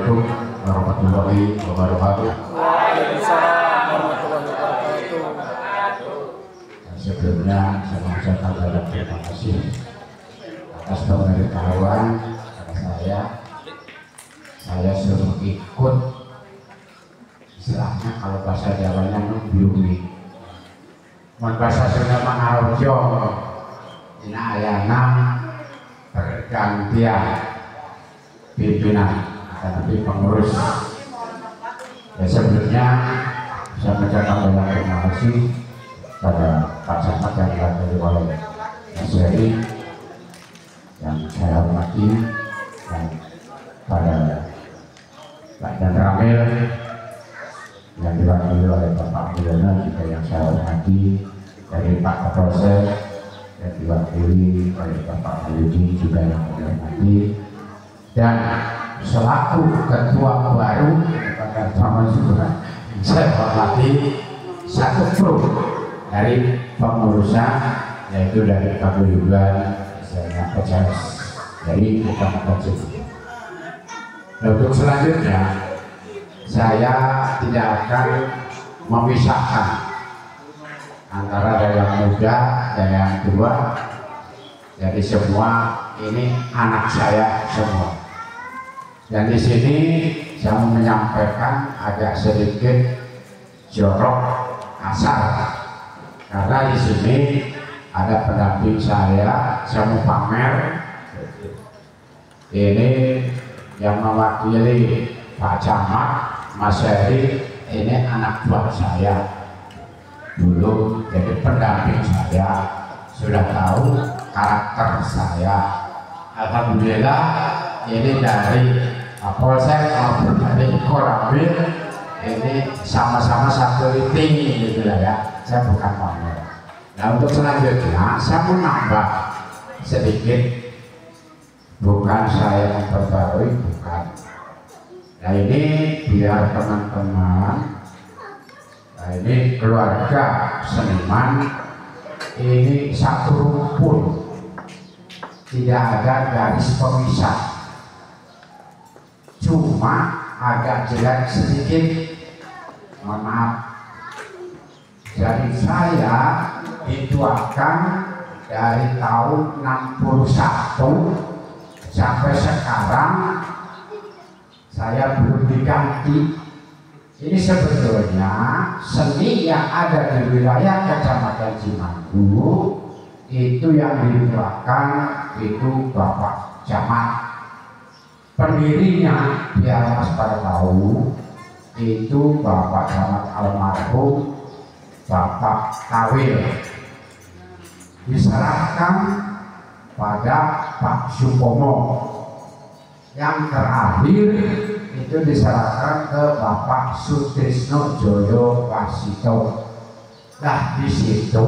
Assalamualaikum warahmatullahi wabarakatuh. Waalaikumsalam warahmatullahi wabarakatuh. Sebelumnya saya mengucapkan banyak terima kasih atas pemberitahuan kepada saya suruh ikut, istilahnya kalau bahasa Jawanya nubiyumi, bahasa Sunda Mangarojo, dina ayana pergantian pimpinan tapi pengurus. Ya, sebelumnya saya mengucapkan banyak terima kasih pada Pak Camat yang diwakili oleh Mas Heri yang saya hormati, dan pada Pak Dan Ramil yang diwakili oleh Bapak Mulyono juga yang saya hormati, dari Pak Kapolsek yang diwakili oleh Bapak Yudi juga yang saya hormati, dan selaku ketua baru pada zaman sebulan saya hormati satu grup dari pengurusan, yaitu dari paguyuban misalnya PCS dari Kecamatan. Untuk selanjutnya saya tidak akan memisahkan antara yang muda dan yang tua, jadi semua ini anak saya semua. Dan di sini saya mau menyampaikan agak sedikit jorok kasar, karena di sini ada pendamping saya mau pamer. Ini yang mewakili Pak Camat, Mas Heri, ini anak buah saya dulu, jadi pendamping saya, sudah tahu karakter saya. Alhamdulillah ini dari Polsek maupun dari Koramil ini sama-sama satu rating gitu lah ya. Saya bukan pamer. Nah, untuk selanjutnya saya mau nambah sedikit, bukan saya memperbarui, bukan. Nah, ini biar teman-teman, nah ini keluarga seniman ini satu rumpun, tidak ada garis pemisah, cuma agak jelek sedikit, mohon maaf. Jadi saya dituakan dari tahun 61 sampai sekarang saya belum diganti. Ini sebetulnya seni yang ada di wilayah Kecamatan Cimanggu itu yang dituakan itu Bapak Camat. Pendirinya biar Mas pada tahu itu Bapak Camat almarhum Bapak Tawil, diserahkan pada Pak Supomo, yang terakhir itu diserahkan ke Bapak Sutrisno Joyo Wasito. Nah, di situ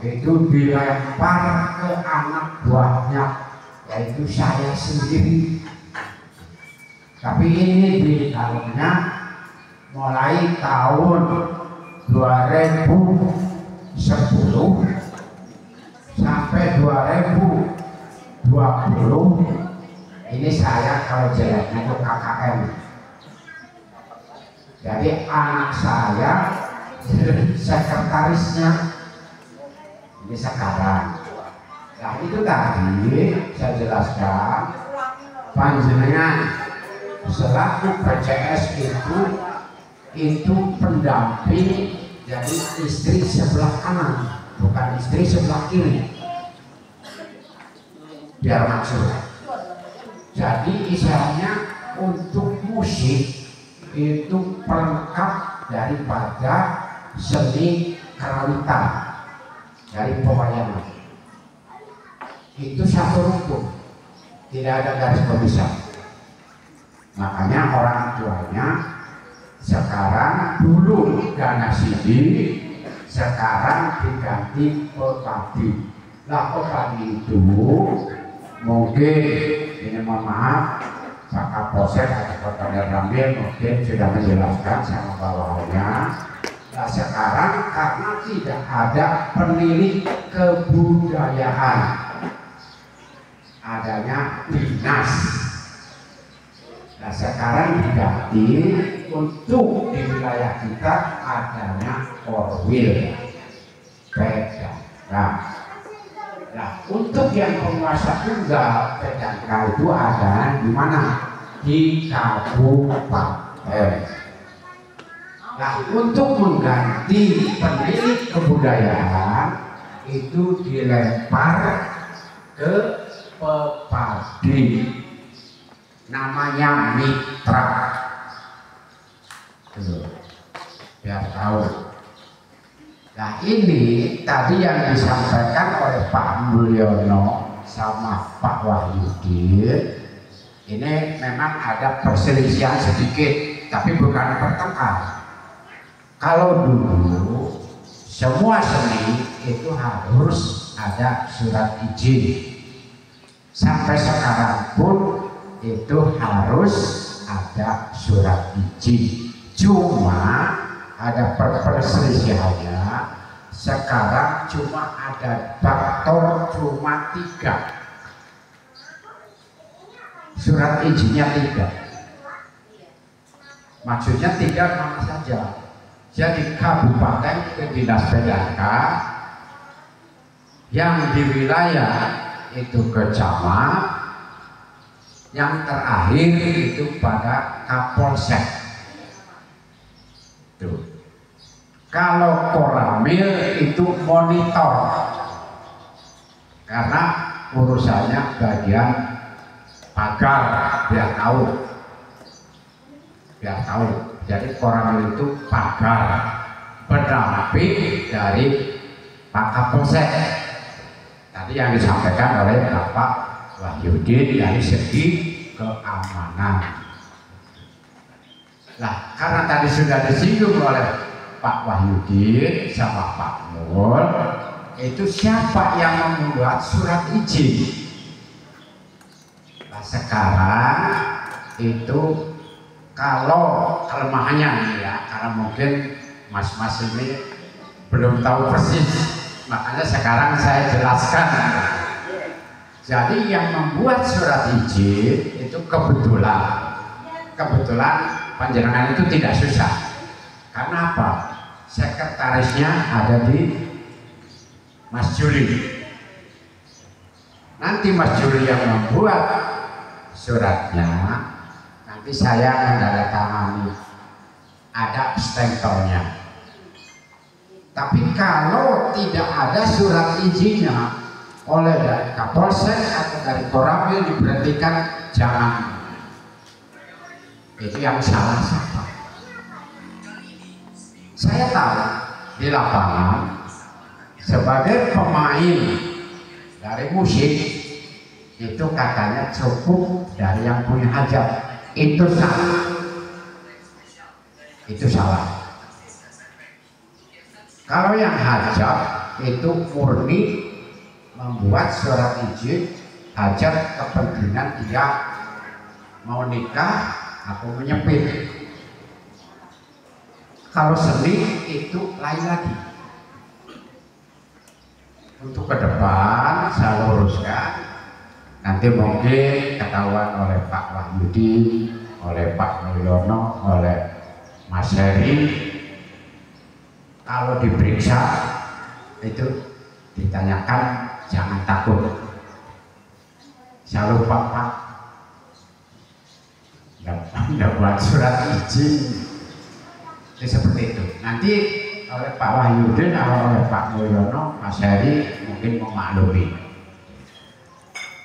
itu dilempar ke anak buahnya, yaitu saya sendiri. Tapi ini di dalamnya mulai tahun 2010 sampai 2020 ini saya kalau jeleknya itu KKM. Jadi anak saya sekretarisnya ini sekarang. Nah, itu tadi saya jelaskan, panjenengan selaku PCS itu pendamping, jadi istri sebelah kanan, bukan istri sebelah kiri, biar maksud. Jadi istilahnya untuk musik itu pelengkap daripada seni kerawitan dari pewayangan. Itu satu rumpun, tidak ada garis pemisah. Makanya orang tuanya sekarang, dulu dana sidi, sekarang diganti Pepadi. Nah, Pepadi itu mungkin, ini mohon maaf, Pak Kapolsek atau Pak Dan Ramil mungkin sudah menjelaskan sama bawahannya. Nah, sekarang karena tidak ada penilik kebudayaan, adanya dinas. Nah sekarang diganti untuk di wilayah kita adanya korwil PDK. Nah untuk yang penguasa tunggal PDK itu ada di mana? Di kabupaten. Nah untuk mengganti pemilik kebudayaan itu dilempar ke pepadi, namanya mitra. Tuh, biar tahu. Nah ini tadi yang disampaikan oleh Pak Mulyono sama Pak Wahyudi, ini memang ada perselisihan sedikit, tapi bukan pertengkar. Kalau dulu semua seni itu harus ada surat izin, sampai sekarang pun itu harus ada surat izin. Cuma ada perselisihannya. Sekarang cuma ada faktor cuma 3, surat izinnya 3. Maksudnya 3 mana saja. Jadi kabupaten ke dinas PDK, yang di wilayah itu ke camat, yang terakhir itu pada Kapolsek. Tuh. Kalau Koramil itu monitor, karena urusannya bagian pagar, biar tahu. Jadi Koramil itu pagar, pendamping dari Pak Kapolsek. Tadi yang disampaikan oleh Bapak Wahyudi dari segi keamanan. Nah, karena tadi sudah disinggung oleh Pak Wahyudi sama Pak Mul, itu siapa yang membuat surat izin? Nah, sekarang itu kalau kelemahannya ya, karena mungkin mas-mas ini belum tahu persis, makanya sekarang saya jelaskan. Jadi yang membuat surat izin itu kebetulan panjenengan itu tidak susah. Karena apa? Sekretarisnya ada di Mas Juli. Nanti Mas Juli yang membuat suratnya, nanti saya menandatangani, ada stempelnya. Tapi kalau tidak ada surat izinnya oleh dari Kapolsek atau dari Koramil, diberhentikan, jangan. Itu yang salah siapa? Saya tahu di lapangan sebagai pemain dari musik itu katanya cukup dari yang punya hajat. Itu salah. Kalau yang hajat itu murni membuat surat izin hajat, kepentingan dia mau nikah atau menyepit. Kalau seni itu lain lagi. Untuk ke depan saya luruskan, nanti mungkin ketahuan oleh Pak Wahyudi, oleh Pak Mulyono, oleh Mas Heri. Kalau diperiksa itu ditanyakan, jangan takut. Saya lupa Pak, nggak buat surat izin. Itu seperti itu. Nanti oleh Pak Wahyudi atau oleh Pak Mulyono, Mas Heri mungkin memaklumi.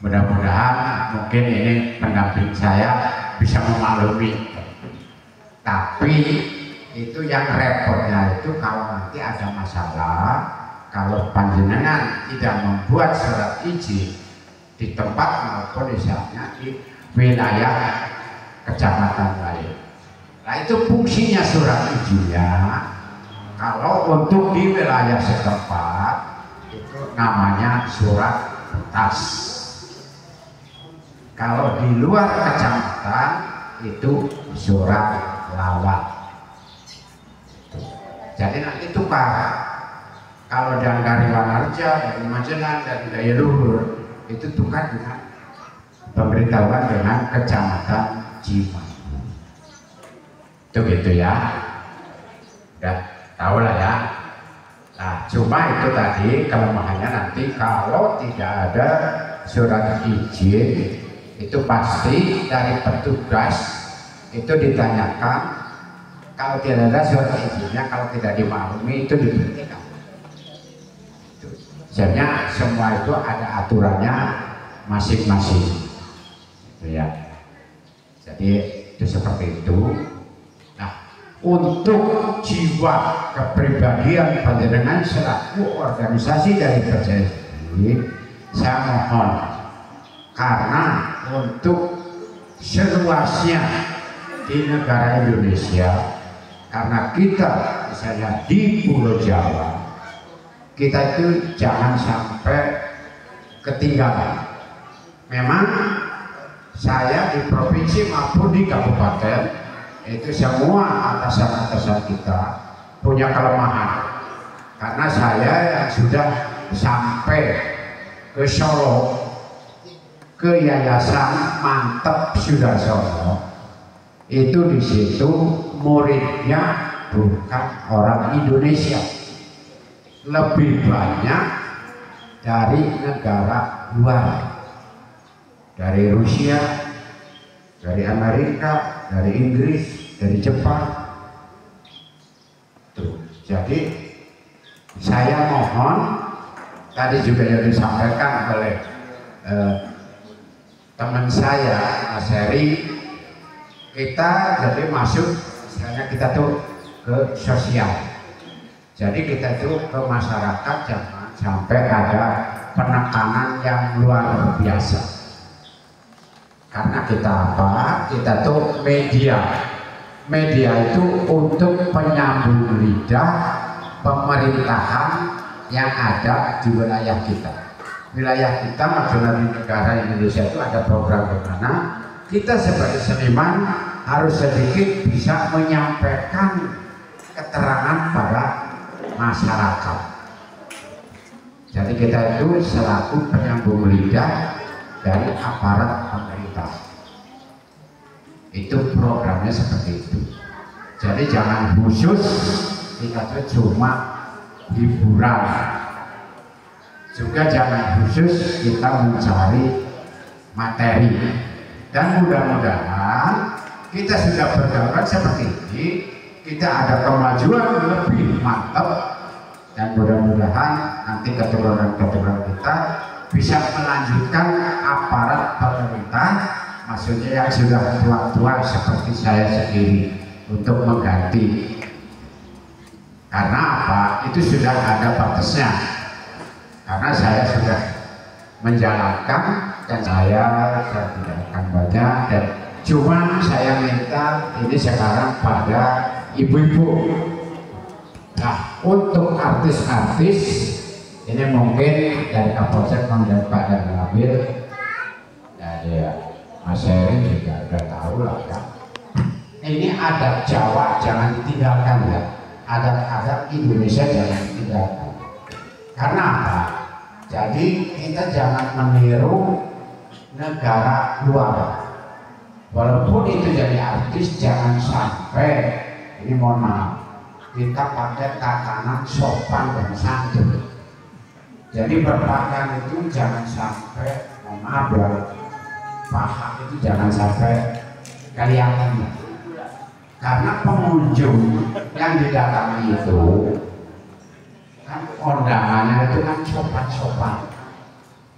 Mudah-mudahan mungkin ini pendamping saya bisa memaklumi. Tapi itu yang repotnya itu kalau nanti ada masalah, kalau panjenengan tidak membuat surat izin di tempat maupun misalnya di wilayah kecamatan lain. Nah itu fungsinya surat izinnya. Kalau untuk di wilayah setempat itu namanya surat betas. Kalau di luar kecamatan itu surat lawat. Jadi nanti tukar. Kalau dari Wanarja, dari Majenang, dari Daya Luhur itu tukar dengan pemberitahuan dengan kecamatan Cimahi. Itu gitu ya. Udah tahu lah ya. Nah, cuma itu tadi kelemahannya nanti kalau tidak ada surat izin itu pasti dari petugas itu ditanyakan, kalau tidak ada surat izinnya, kalau tidak dimaklumi itu diberhentikan. Sebenarnya semua itu ada aturannya masing-masing, gitu ya. Jadi itu seperti itu. Nah, untuk jiwa kepribadian panjenengan selaku organisasi dari PCSI, saya mohon karena untuk seluasnya di negara Indonesia, karena kita misalnya di Pulau Jawa, kita itu jangan sampai ketinggalan. Memang saya di provinsi maupun di kabupaten itu semua atasan-atasan kita punya kelemahan, karena saya yang sudah sampai ke Solo, ke Yayasan Mantep Sudarsono, itu di situ muridnya bukan orang Indonesia, lebih banyak dari negara luar, dari Rusia, dari Amerika, dari Inggris, dari Jepang. Tuh. Jadi saya mohon, tadi juga yang disampaikan oleh teman saya Mas Heri, kita jadi masuk, misalnya kita tuh ke sosial, jadi kita itu ke masyarakat jangan sampai ada penekanan yang luar biasa. Karena kita apa? Kita tuh media itu untuk penyambung lidah pemerintahan yang ada di wilayah kita. Wilayah kita maksudnya di negara Indonesia itu ada program di mana kita sebagai seniman harus sedikit bisa menyampaikan keterangan pada masyarakat. Jadi kita itu selaku penyambung lidah dari aparat pemerintah. Itu programnya seperti itu. Jadi jangan khusus kita itu cuma hiburan. Juga jangan khusus kita mencari materi. Dan mudah-mudahan kita sudah berjalan seperti ini, kita ada kemajuan lebih mantap, dan mudah-mudahan nanti keturunan-keturunan kita bisa melanjutkan aparat pemerintah, maksudnya yang sudah tua-tua seperti saya sendiri, untuk mengganti. Karena apa? Itu sudah ada batasnya. Karena saya sudah menjalankan, dan saya tidak akan banyak, dan cuma saya minta ini sekarang pada ibu-ibu. Nah, untuk artis-artis ini mungkin dari Kapolsek dan Pak dan Nabil, dari Mas Heri juga udah tahu lah ya. Ini adat Jawa jangan ditinggalkan ya, adat-adat Indonesia jangan ditinggalkan. Karena apa? Jadi kita jangan meniru negara luar. Walaupun itu jadi artis, jangan sampai, ini mohon maaf, kita pakai tatanan sopan dan santun. Jadi berpakaian itu jangan sampai, mohon maaf ya, paham itu jangan sampai kelihatan. Karena pengunjung yang didatangi itu kan undangannya itu kan sopan-sopan.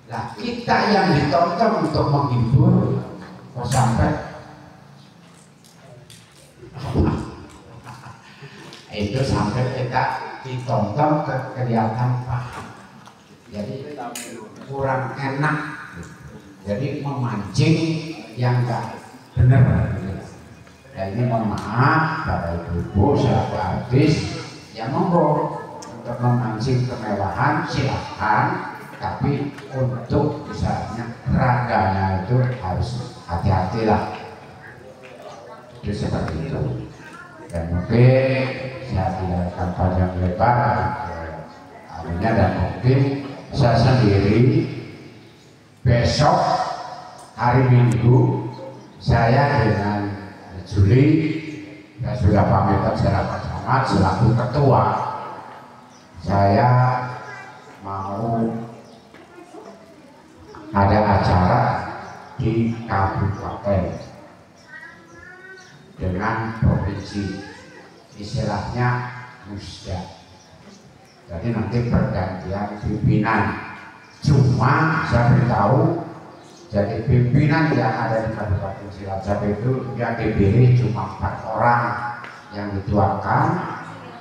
Nah, kita yang ditonton untuk menghibur kok sampai itu sampai kita ditonton kelihatan paham, jadi kurang enak, jadi memancing yang enggak benar. Dan ini mohon maaf pada ibu-ibu selaku artis yang monggo untuk memancing kemewahan silahkan, tapi untuk misalnya raganya itu harus hati-hati lah. Itu seperti itu. Dan mungkin saya tidak akan panjang lebar artinya, dan mungkin saya sendiri besok hari Minggu saya dengan Juli saya sudah pamitan secara bersama selaku ketua. Saya mau ada acara di kabupaten dengan provinsi, istilahnya musda. Jadi nanti pergantian pimpinan. Cuma saya beritahu, jadi pimpinan yang ada di Kabupaten Cilacap itu yang dipilih cuma 4 orang yang dituakan,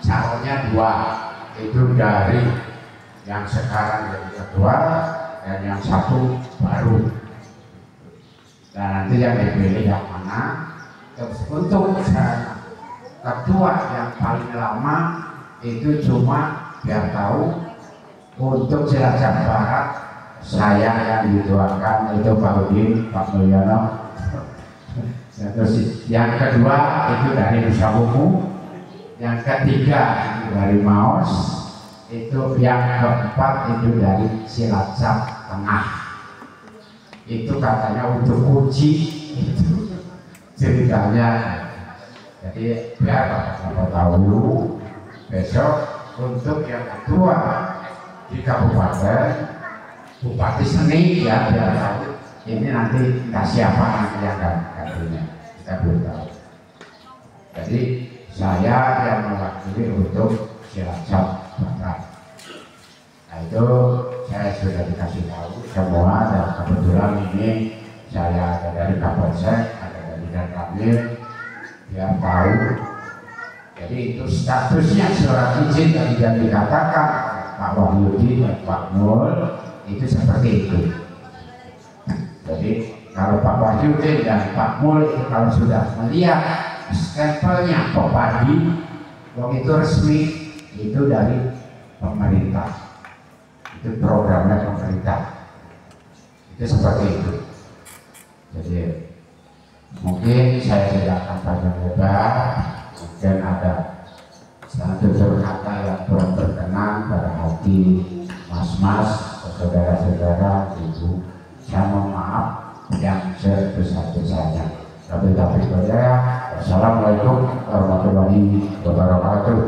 calonnya 2, itu dari yang sekarang jadi ketua dan yang 1 baru. Dan nanti yang dipilih yang mana? Terus untuk ketua yang paling lama itu cuma biar tahu, untuk Cilacap Barat saya yang dituakan itu Pak Udin, Pak Mulyono. Terus yang kedua itu dari Nusa Buku, yang ketiga itu dari Maos, itu yang keempat itu dari Cilacap Tengah. Itu katanya untuk uji itu ceritanya. Jadi biar Bapak tahu dulu, besok untuk yang kedua di kabupaten, bupati seni ya biar tahu ini nanti siapa nanti yang gantinya, kita belum tahu. Jadi saya yang mewakili untuk Cilacap Barat. Nah itu saya sudah dikasih tahu semua, dan kebetulan ini saya ada dari Kapolsek, ada dari Danramil, biar tahu. Jadi itu statusnya surat izin yang dikatakan Pak Wahyudi dan Pak Mul itu seperti itu. Jadi kalau Pak Wahyudi dan Pak Mul itu kalau sudah melihat stempelnya Kopadi, itu resmi, itu dari pemerintah, itu programnya pemerintah, itu seperti itu. Jadi mungkin saya tidak akan panjang lebar, mungkin ada tutur kata yang kurang berkenan pada hati mas-mas, saudara-saudara, ibu, saya mohon maaf yang sebesar-besarnya. Tapi saja, wassalamualaikum warahmatullahi wabarakatuh.